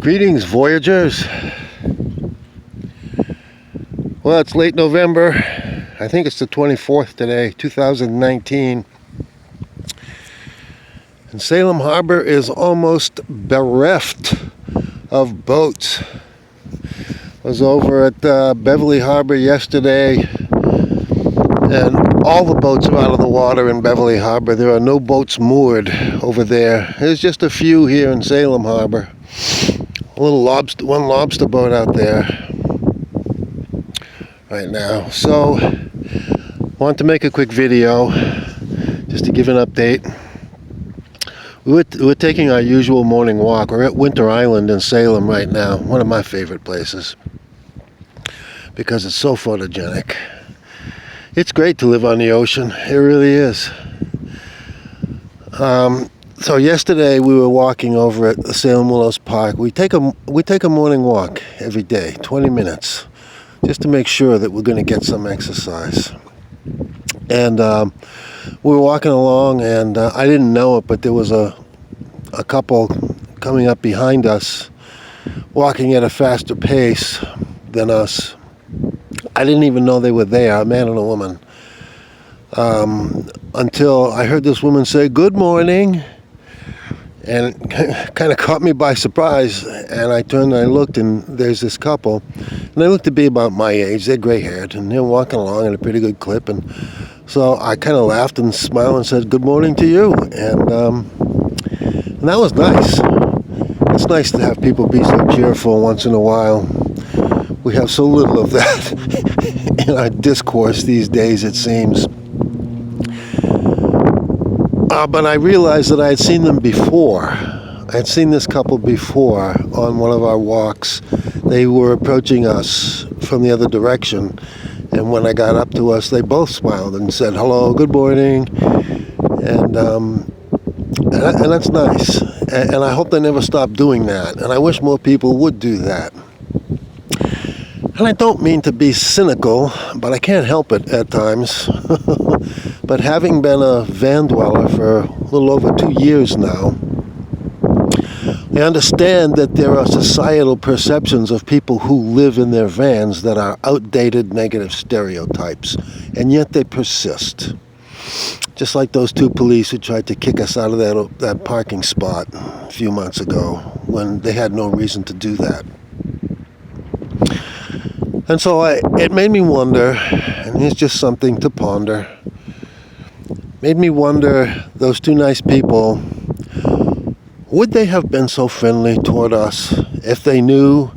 Greetings, voyagers. Well, it's late November. I think it's the 24th today, 2019. And Salem Harbor is almost bereft of boats. I was over at Beverly Harbor yesterday, and all the boats are out of the water in Beverly Harbor. There are no boats moored over there. There's just a few here in Salem Harbor. One lobster boat out there right now. So, want to make a quick video just to give an update. We're taking our usual morning walk. We're at Winter Island in Salem right now, one of my favorite places because it's so photogenic. It's great to live on the ocean. It really is. So yesterday we were walking over at the Salem Willows Park. We take a morning walk every day, 20 minutes, just to make sure that we're going to get some exercise. And we were walking along, and I didn't know it, but there was a couple coming up behind us, walking at a faster pace than us. I didn't even know they were there, a man and a woman, until I heard this woman say, "Good morning." And it kind of caught me by surprise, and I turned and I looked, and there's this couple, and they looked to be about my age. They're gray-haired, and they're walking along at a pretty good clip, and so I kind of laughed and smiled and said, "Good morning to you," and that was nice. It's nice to have people be so cheerful once in a while. We have so little of that in our discourse these days, it seems. But I realized that I had seen them before. I had seen this couple before on one of our walks. They were approaching us from the other direction, and when I got up to us, they both smiled and said, "Hello, good morning," and that's nice. And I hope they never stop doing that. And I wish more people would do that. And I don't mean to be cynical, but I can't help it at times. But having been a van dweller for a little over 2 years now, I understand that there are societal perceptions of people who live in their vans that are outdated negative stereotypes, and yet they persist. Just like those two police who tried to kick us out of that parking spot a few months ago when they had no reason to do that. And so it made me wonder, and here's just something to ponder, made me wonder, those two nice people, would they have been so friendly toward us if they knew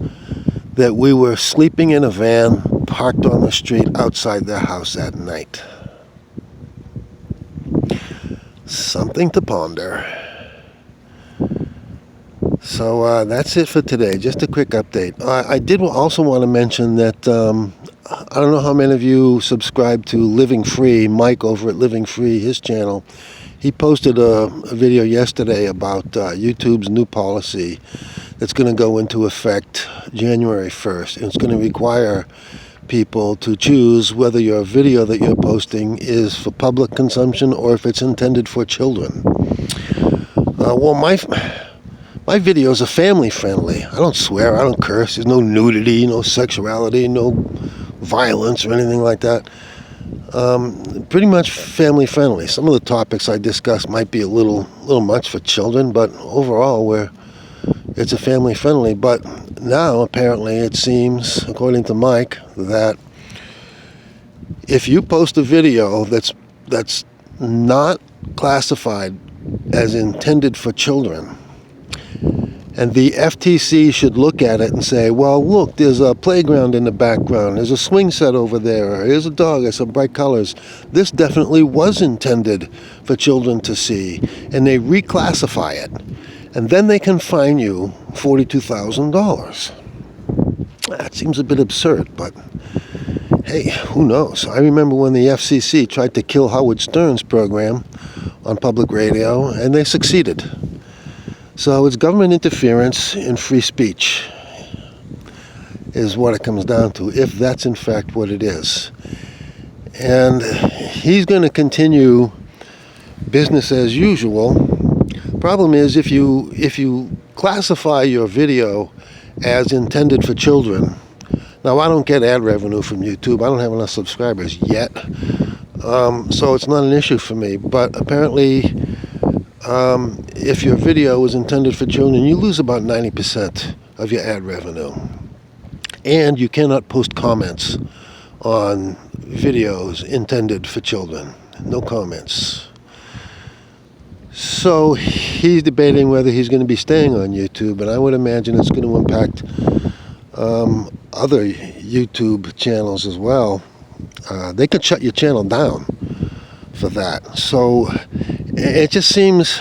that we were sleeping in a van parked on the street outside their house at night? Something to ponder. So that's it for today. Just a quick update. I did also want to mention that I don't know how many of you subscribe to Living Free, Mike over at Living Free, his channel. He posted a video yesterday about YouTube's new policy that's going to go into effect January 1st. And it's going to require people to choose whether your video that you're posting is for public consumption or if it's intended for children. Well, my videos are family friendly. I don't swear, I don't curse. There's no nudity, no sexuality, no violence or anything like that. Pretty much family friendly. Some of the topics I discuss might be a little much for children, but overall it's a family friendly. But now apparently it seems, according to Mike, that if you post a video that's not classified as intended for children, and the FTC should look at it and say, well, look, there's a playground in the background, there's a swing set over there, or here's a dog, there's some bright colors. This definitely was intended for children to see, and they reclassify it. And then they can fine you $42,000. That seems a bit absurd, but hey, who knows? I remember when the FCC tried to kill Howard Stern's program on public radio, and they succeeded. So it's government interference in free speech is what it comes down to, if that's in fact what it is. And he's going to continue business as usual. Problem is, if you classify your video as intended for children. Now, I don't get ad revenue from YouTube. I don't have enough subscribers yet, so it's not an issue for me. But apparently, if your video is intended for children, you lose about 90% of your ad revenue. And you cannot post comments on videos intended for children. No comments. So he's debating whether he's going to be staying on YouTube, and I would imagine it's going to impact other YouTube channels as well. They could shut your channel down for that. So it just seems,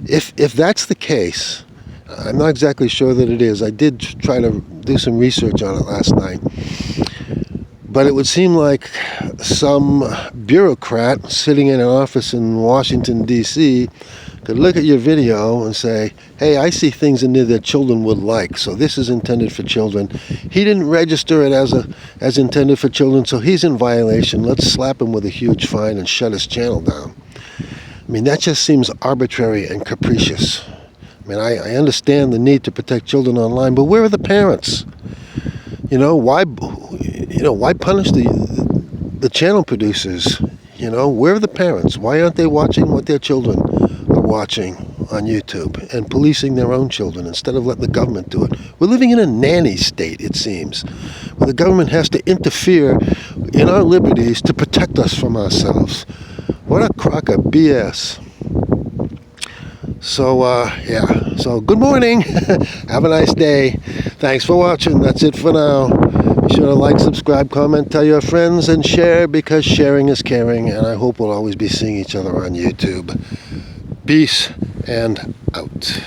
if that's the case, I'm not exactly sure that it is. I did try to do some research on it last night. But it would seem like some bureaucrat sitting in an office in Washington, D.C. could look at your video and say, hey, I see things in there that children would like, so this is intended for children. He didn't register it as intended for children, so he's in violation. Let's slap him with a huge fine and shut his channel down. I mean, that just seems arbitrary and capricious. I mean, I understand the need to protect children online, but where are the parents? Why punish the channel producers? Where are the parents? Why aren't they watching what their children are watching on YouTube and policing their own children instead of letting the government do it? We're living in a nanny state, it seems, where the government has to interfere in our liberties to protect us from ourselves. What a crock of BS. So good morning. Have a nice day. Thanks for watching. That's it for now. Be sure to like, subscribe, comment, tell your friends, and share, because sharing is caring, and I hope we'll always be seeing each other on YouTube. Peace and out.